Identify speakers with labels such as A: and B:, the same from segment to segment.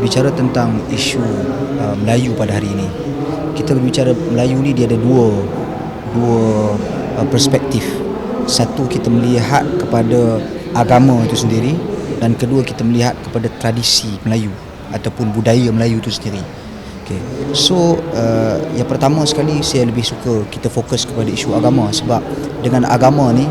A: bicara tentang isu Melayu pada hari ini. Kita berbicara Melayu ni dia ada dua perspektif. Satu, kita melihat kepada agama itu sendiri, dan kedua, kita melihat kepada tradisi Melayu ataupun budaya Melayu itu sendiri. Okay. So yang pertama sekali, saya lebih suka kita fokus kepada isu agama, sebab dengan agama ni,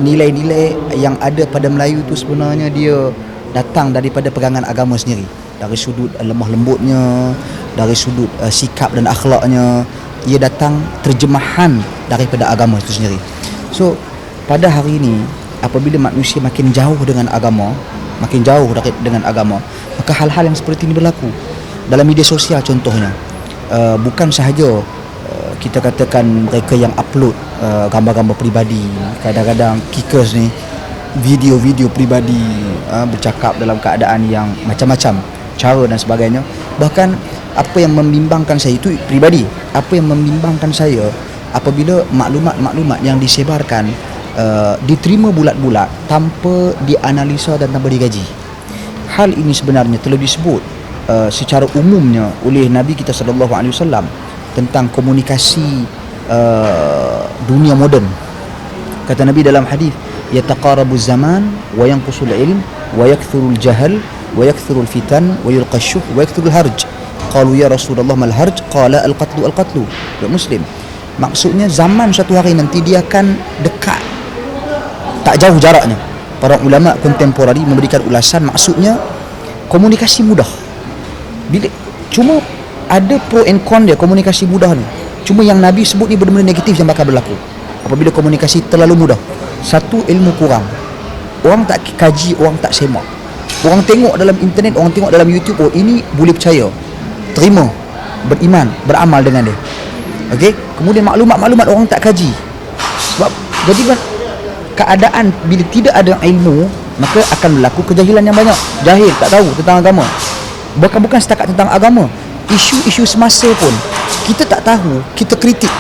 A: nilai-nilai yang ada pada Melayu tu sebenarnya dia datang daripada pegangan agama sendiri, dari sudut lemah lembutnya, dari sudut sikap dan akhlaknya. Ia datang terjemahan daripada agama itu sendiri. So pada hari ini, apabila manusia makin jauh dengan agama, maka hal-hal yang seperti ini berlaku dalam media sosial. Contohnya, bukan sahaja kita katakan mereka yang upload gambar-gambar peribadi, kadang-kadang kickers ni video-video peribadi, bercakap dalam keadaan yang macam-macam cara dan sebagainya. Bahkan apa yang membimbangkan saya itu peribadi, apa yang membimbangkan saya apabila maklumat-maklumat yang disebarkan diterima bulat-bulat tanpa dianalisa dan tanpa digaji. Hal ini sebenarnya telah disebut secara umumnya oleh Nabi kita sallallahu alaihi wasallam tentang komunikasi dunia moden. Kata Nabi dalam hadis, yataqarabu zaman wa yanqusul ilm wa yakthurul jahl wa yakthurul fitan wa yulqa syuh wa yakthurul harj. Qalu ya Rasulullah mal harj? Qala al-qatlu al-qatlu. Muslim. Maksudnya zaman suatu hari nanti dia akan dekat, tak jauh jaraknya. Para ulama kontemporari memberikan ulasan, maksudnya komunikasi mudah. Cuma ada pro and con dia komunikasi mudah ni. Cuma yang Nabi sebut ni benda-benda negatif yang bakal berlaku apabila komunikasi terlalu mudah. Satu, ilmu kurang. Orang tak kaji, orang tak semak. Orang tengok dalam internet, orang tengok dalam YouTube, oh ini boleh percaya, terima, beriman, beramal dengan dia. Okey, kemudian maklumat-maklumat orang tak kaji. Sebab jadi keadaan bila tidak ada ilmu, maka akan berlaku kejahilan yang banyak. Jahil, tak tahu tentang agama. Bukan setakat tentang agama, isu-isu semasa pun kita tak tahu, kita kritik.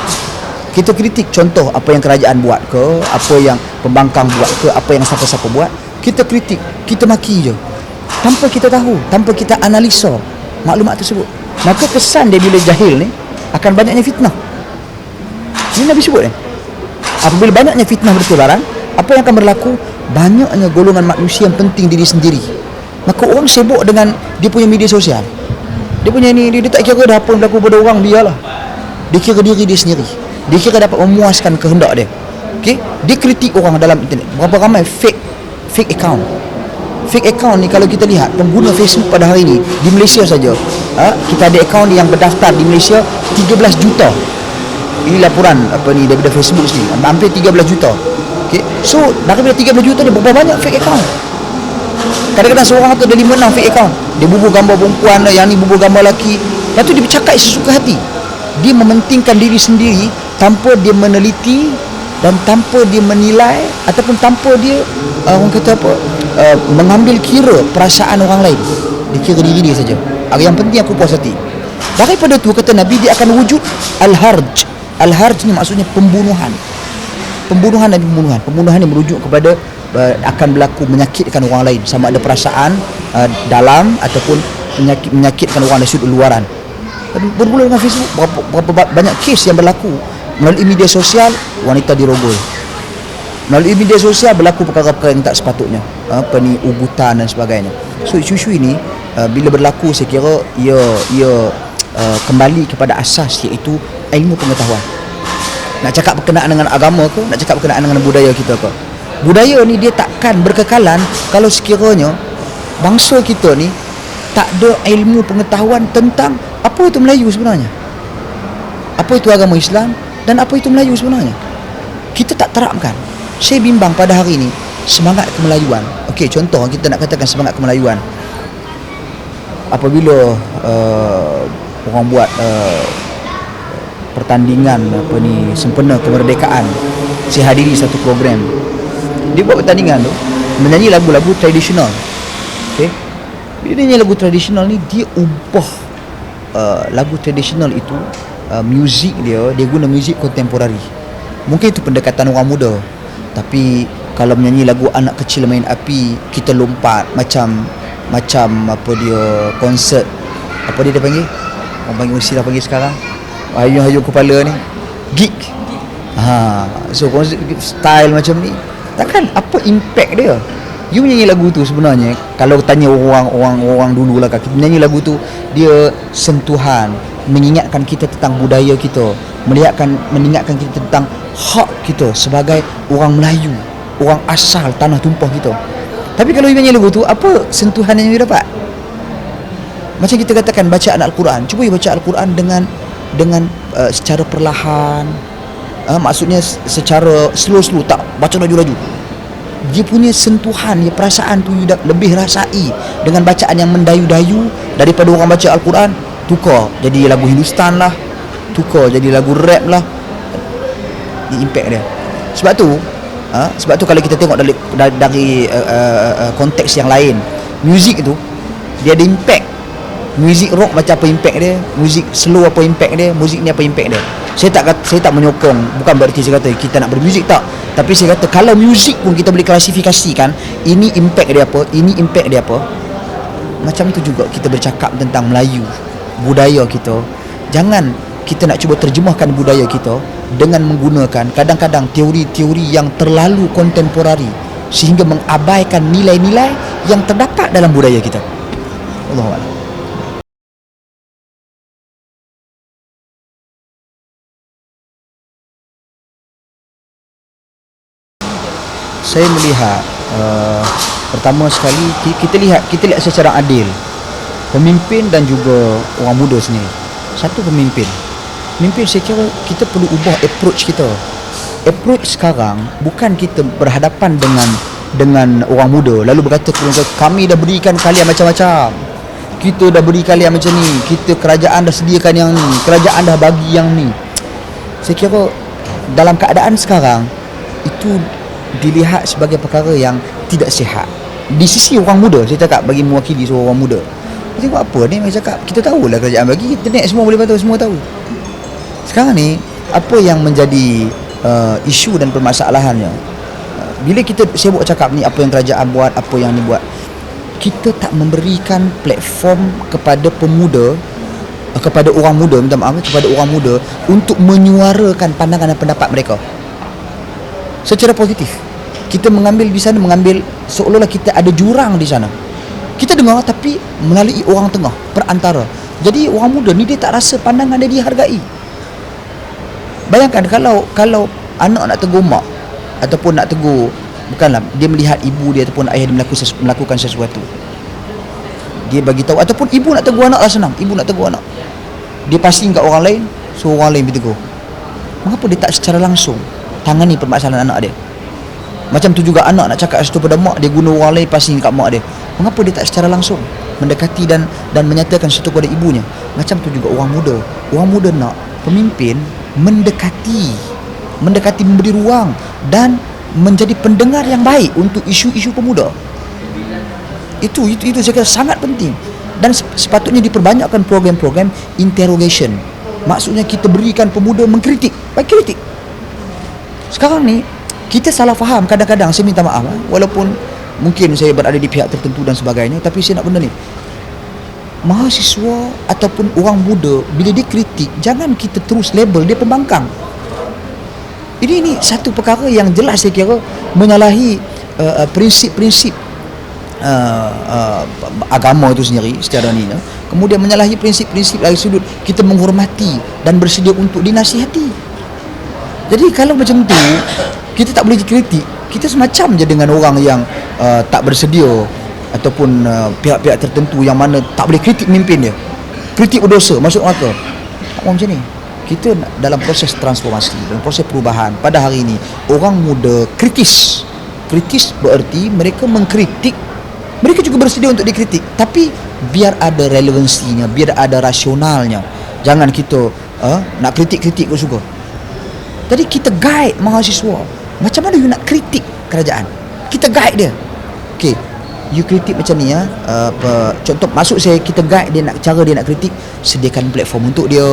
A: Contoh, apa yang kerajaan buat ke, apa yang pembangkang buat ke, apa yang siapa-siapa buat, kita kritik, kita maki je tanpa kita tahu, tanpa kita analisa maklumat tersebut. Maka kesan dia bila jahil ni, akan banyaknya fitnah. Ini Nabi sebut ni. Apabila banyaknya fitnah bertebaran, apa yang akan berlaku? Banyaknya golongan manusia yang penting diri sendiri. Maka orang sibuk dengan dia punya media sosial. Dia punya ni, dia tak kira dah apa yang berlaku pada orang, biarlah. Dia kira diri dia sendiri. Dia kira dapat memuaskan kehendak dia. Okey, dia kritik orang dalam internet. Berapa ramai fake account. Fake account ni kalau kita lihat pengguna Facebook pada hari ni di Malaysia saja, kita ada akaun yang berdaftar di Malaysia 13 juta. Ini laporan daripada Facebook sendiri, hampir 13 juta. Okey, so daripada 13 juta ni berapa banyak fake account? Kadang-kadang seorang tu ada 5-6 fake account. Dia bubuh gambar perempuan, yang ni bubuh gambar lelaki. Lepas tu dia bercakap sesuka hati. Dia mementingkan diri sendiri tanpa dia meneliti dan tanpa dia menilai ataupun tanpa dia orang kata mengambil kira perasaan orang lain. Dia kira diri dia saja. Yang penting aku puas hati. Daripada tu kata Nabi, dia akan wujud al-harj. Al-harj ni maksudnya pembunuhan. Pembunuhan ni merujuk kepada akan berlaku menyakitkan orang lain, sama ada perasaan dalam ataupun menyakitkan orang dari sudut luaran. Bermula dengan Facebook, berapa banyak kes yang berlaku melalui media sosial, wanita dirogol. Melalui media sosial berlaku perkara-perkara yang tak sepatutnya, ugutan dan sebagainya. So isu-isu ini bila berlaku, saya kira ia kembali kepada asas, iaitu ilmu pengetahuan. Nak cakap berkenaan dengan agama ke, nak cakap berkenaan dengan budaya kita ke, budaya ni dia takkan berkekalan kalau sekiranya bangsa kita ni tak ada ilmu pengetahuan tentang apa itu Melayu sebenarnya, apa itu agama Islam, dan apa itu Melayu sebenarnya. Kita tak terapkan. Saya bimbang pada hari ini semangat kemelayuan. Okey, contoh kita nak katakan semangat kemelayuan. Apabila orang buat pertandingan sempena kemerdekaan, saya hadiri satu program. Dia buat pertandingan tu menyanyi lagu-lagu tradisional. Okey, bila dia nyanyi lagu tradisional ni, dia ubah lagu tradisional itu, muzik dia guna muzik kontemporari. Mungkin itu pendekatan orang muda, tapi kalau menyanyi lagu anak kecil main api, kita lompat macam macam apa dia konsert, apa dia panggil, orang panggil mesti lah panggil sekarang, hayung-hayung kepala ni, gig. So konsert style macam ni, takkan apa impact dia? You menyanyi lagu tu sebenarnya, kalau tanya orang dulu lah, menyanyi lagu tu dia sentuhan, mengingatkan kita tentang budaya kita, mengingatkan kita tentang hak kita sebagai orang Melayu, orang asal tanah tumpah kita. Tapi kalau you menyanyi lagu tu, apa sentuhan yang you dapat? Macam kita katakan bacaan Al-Quran, cuba you baca Al-Quran dengan secara perlahan, maksudnya secara slow, tak baca laju-laju. Dia punya sentuhan, dia perasaan tu you lebih rasai dengan bacaan yang mendayu-dayu daripada orang baca Al-Quran tukar jadi lagu Hindustan lah, tukar jadi lagu rap lah. Impact dia. Sebab tu kalau kita tengok dari konteks yang lain, muzik tu dia ada impact. Muzik rock macam apa impact dia, muzik slow apa impact dia, muzik ni apa impact dia. Saya tak menyokong, bukan berarti saya kata kita nak bermuzik, tak. Tapi saya kata kalau muzik pun kita boleh klasifikasikan, ini impact dia apa, ini impact dia apa. Macam tu juga kita bercakap tentang Melayu, budaya kita. Jangan kita nak cuba terjemahkan budaya kita dengan menggunakan kadang-kadang teori-teori yang terlalu kontemporari sehingga mengabaikan nilai-nilai yang terdapat dalam budaya kita. Allahuakbar. Saya melihat pertama sekali kita lihat secara adil pemimpin dan juga orang muda sendiri. Satu, pemimpin saya kira kita perlu ubah approach kita. Approach sekarang bukan kita berhadapan dengan orang muda lalu berkata kami dah berikan kalian macam-macam, kita dah beri kalian macam ni, kita kerajaan dah sediakan yang ni, kerajaan dah bagi yang ni. Saya kira dalam keadaan sekarang itu dilihat sebagai perkara yang tidak sihat. Di sisi orang muda, saya cakap bagi mewakili seorang orang muda, tengok apa ni, saya cakap kita tahulah kerajaan bagi, internet semua boleh bantu, semua tahu. Sekarang ni apa yang menjadi isu dan permasalahannya, bila kita sibuk cakap ni apa yang kerajaan buat, apa yang ni buat, kita tak memberikan platform kepada pemuda, kepada orang muda, minta maaf, kepada orang muda untuk menyuarakan pandangan dan pendapat mereka secara positif. Kita mengambil di sana, seolah-olah kita ada jurang di sana. Kita dengar tapi melalui orang tengah, perantara. Jadi orang muda ni dia tak rasa pandangan dia dihargai. Bayangkan kalau anak nak tegur mak ataupun nak tegur, bukanlah dia melihat ibu dia ataupun ayah dia melakukan sesuatu, dia bagi tahu, ataupun ibu nak tegur anak lah senang, ibu nak tegur anak, dia passing kat orang lain, so orang lain bertegur. Mengapa dia tak secara langsung tangani permasalahan anak dia? Macam tu juga anak nak cakap sesuatu pada mak, dia guna orang lain passing kat mak dia. Mengapa dia tak secara langsung mendekati dan menyatakan sesuatu kepada ibunya? Macam tu juga orang muda nak pemimpin mendekati, memberi ruang dan menjadi pendengar yang baik untuk isu-isu pemuda. Itu saya kira sangat penting, dan sepatutnya diperbanyakkan program-program interrogation. Maksudnya kita berikan pemuda mengkritik, baik kritik. Sekarang ni kita salah faham kadang-kadang, saya minta maaf, walaupun mungkin saya berada di pihak tertentu dan sebagainya, tapi saya nak benda ni, mahasiswa ataupun orang muda bila dia kritik, jangan kita terus label dia pembangkang. Ini satu perkara yang jelas saya kira menyalahi prinsip-prinsip agama itu sendiri secara ni, kemudian menyalahi prinsip-prinsip dari sudut kita menghormati dan bersedia untuk dinasihati. Jadi kalau macam tu kita tak boleh kritik, kita semacam je dengan orang yang tak bersedia ataupun pihak-pihak tertentu yang mana tak boleh kritik pemimpin dia, kritik berdosa, masuk neraka. Tak mahu macam ni. Kita dalam proses transformasi, dalam proses perubahan. Pada hari ini orang muda kritis bererti mereka mengkritik, mereka juga bersedia untuk dikritik, tapi biar ada relevansinya, biar ada rasionalnya. Jangan kita nak kritik pun suka. Jadi kita guide mahasiswa, macam mana you nak kritik kerajaan, kita guide dia. Okay, you kritik macam ni contoh, maksud saya kita guide dia, cara dia nak kritik, sediakan platform untuk dia,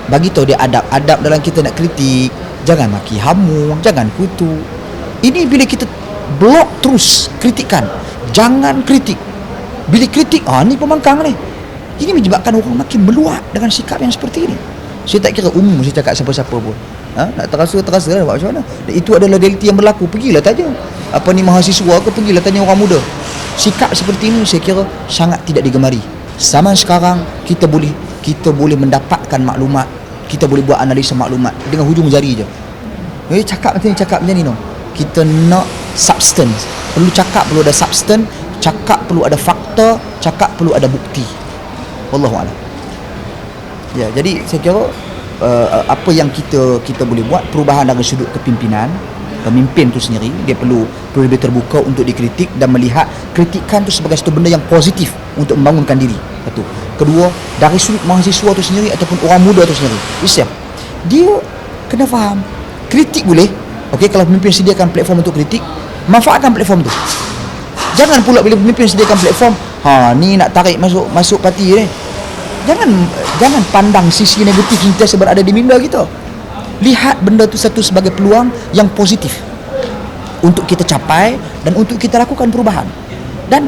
A: bagi tahu dia adab dalam kita nak kritik. Jangan maki hamu, jangan kutu. Ini bila kita block terus kritikan, jangan kritik, Bila kritik, ni pembangkang ni. Ini menyebabkan orang makin meluat dengan sikap yang seperti ini. Saya tak kira umum saya cakap siapa-siapa pun. Nak terasa lah buat macam mana. Dan itu adalah realiti yang berlaku. Pergilah tanya mahasiswa ke, pergilah tanya orang muda. Sikap seperti ini saya kira sangat tidak digemari. Zaman sekarang kita boleh mendapatkan maklumat, kita boleh buat analisa maklumat dengan hujung jari je. Cakap macam ni no. Kita nak substance. Perlu cakap, perlu ada substance, cakap perlu ada fakta, cakap perlu ada bukti. Wallahu a'lam. Ya, jadi saya kira apa yang kita boleh buat, perubahan dari sudut kepimpinan, pemimpin tu sendiri dia perlu lebih terbuka untuk dikritik dan melihat kritikan tu sebagai satu benda yang positif untuk membangunkan diri. Satu. Kedua, dari sudut mahasiswa tu sendiri ataupun orang muda tu sendiri, Islam, dia kena faham kritik boleh. Okey, kalau pemimpin sediakan platform untuk kritik, manfaatkan platform tu. Jangan pula bila pemimpin sediakan platform, ni nak tarik masuk parti ni. Jangan pandang sisi negatif sentiasa berada di minda kita. Lihat benda tu satu sebagai peluang yang positif untuk kita capai dan untuk kita lakukan perubahan. Dan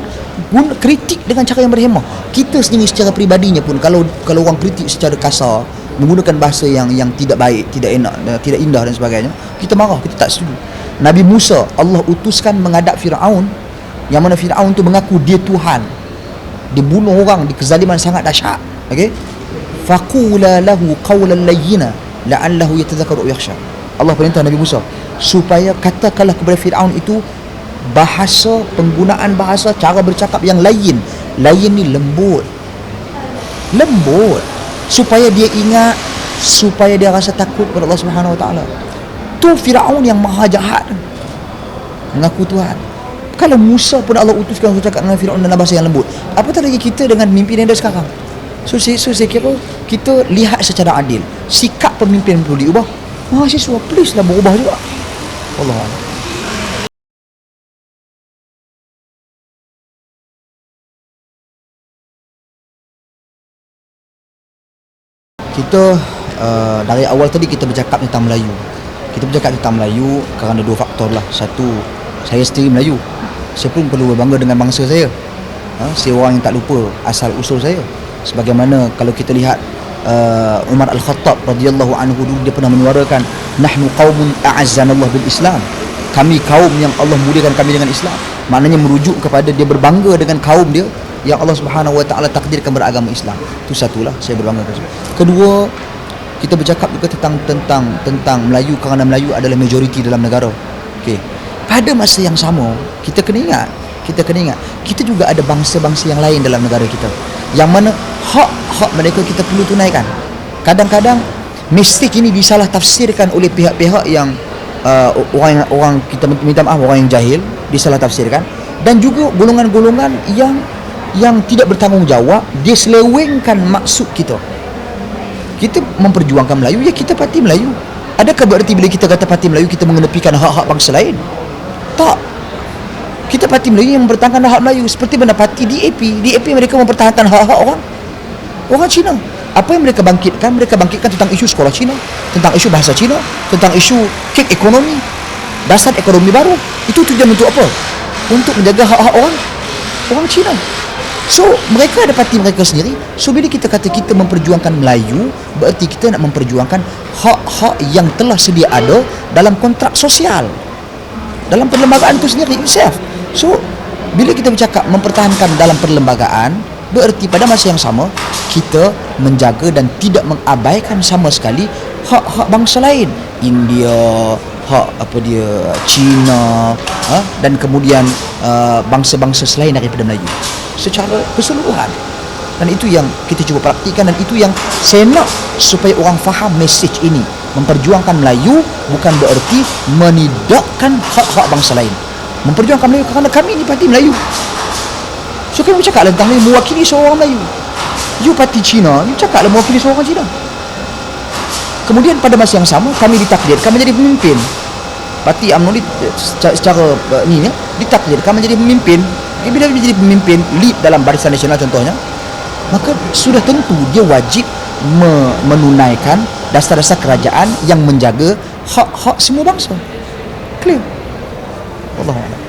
A: kritik dengan cara yang berhemah. Kita sendiri secara peribadinya pun kalau orang kritik secara kasar, menggunakan bahasa yang tidak baik, tidak enak, tidak indah dan sebagainya, kita marah, kita tak setuju. Nabi Musa Allah utuskan menghadap Firaun, yang mana Firaun tu mengaku dia Tuhan. Dia bunuh orang di kezaliman sangat dahsyat. Okey? Faqula lahu qawlan layyina la'allahu yatadhakkaru aw yakhsha. Allah perintah Nabi Musa supaya katakanlah kepada Firaun itu penggunaan bahasa, cara bercakap yang lain. Lain ni lembut, supaya dia ingat, supaya dia rasa takut kepada Allah Subhanahu Wa Taala. Tu Firaun yang maha jahat, mengaku Tuhan. Kalau Musa pun Allah utuskan untuk cakap dengan Firaun dalam bahasa yang lembut, apatah lagi kita dengan pemimpin yang ada sekarang. So saya kira kita lihat secara adil, sikap pemimpin perlu diubah, mahasiswa please lah berubah juga. Allah. Kita dari awal tadi kita bercakap tentang Melayu. Kita bercakap tentang Melayu kerana dua faktor lah. Satu, saya sendiri Melayu. Saya pun perlu berbangga dengan bangsa saya. Saya orang yang tak lupa asal usul saya. Sebagaimana kalau kita lihat Umar Al-Khattab radhiyallahu anhu dulu dia pernah menyuarakan, nahnu qaumun a'azzanallah bil Islam. Kami kaum yang Allah muliakan kami dengan Islam. Maknanya merujuk kepada dia berbangga dengan kaum dia yang Allah Subhanahu Wa Taala takdirkan beragama Islam. Itu satulah saya berbangga tersebut. Kedua, kita bercakap juga tentang Melayu kerana Melayu adalah majoriti dalam negara. Okey. Pada masa yang sama, kita kena ingat kita juga ada bangsa-bangsa yang lain dalam negara kita yang mana hak mereka kita perlu tunaikan. Kadang-kadang mistik ini disalah tafsirkan oleh pihak-pihak yang orang kita minta maaf, orang yang jahil, disalah tafsirkan, dan juga golongan-golongan yang tidak bertanggungjawab, dia selewengkan maksud kita. Kita memperjuangkan Melayu, ya kita parti Melayu. Adakah berarti bila kita kata parti Melayu kita mengenepikan hak-hak bangsa lain? Tak. Kita parti Melayu yang mempertahankan hak Melayu, seperti mana parti DAP mereka mempertahankan hak-hak orang Cina. Apa yang mereka bangkitkan? Mereka bangkitkan tentang isu sekolah Cina, tentang isu bahasa Cina, tentang isu kek ekonomi, dasar ekonomi baru. Itu tujuan untuk apa? Untuk menjaga hak-hak orang Cina. So mereka ada parti mereka sendiri. So bila kita kata kita memperjuangkan Melayu, berarti kita nak memperjuangkan hak-hak yang telah sedia ada dalam kontrak sosial, dalam perlembagaan itu sendiri itself. So bila kita bercakap mempertahankan dalam perlembagaan, berarti pada masa yang sama kita menjaga dan tidak mengabaikan sama sekali hak-hak bangsa lain, India, Cina, dan kemudian bangsa-bangsa selain daripada Melayu secara keseluruhan. Dan itu yang kita cuba praktikan, dan itu yang saya nak supaya orang faham message ini. Memperjuangkan Melayu bukan bererti menidakkan hak-hak bangsa lain. Memperjuangkan Melayu kerana kami ni parti Melayu. So kami bercakap tentang Melayu, mewakili seorang Melayu. You parti Cina, you cakaplah mewakili seorang Cina. Kemudian pada masa yang sama kami ditakdirkan menjadi pemimpin. Parti UMNO secara ditakdirkan menjadi pemimpin. Bila dia menjadi pemimpin, lead dalam Barisan Nasional contohnya, maka sudah tentu dia wajib menunaikan dasar-dasar kerajaan yang menjaga hak-hak semua bangsa. Clear? Wallahu a'lam.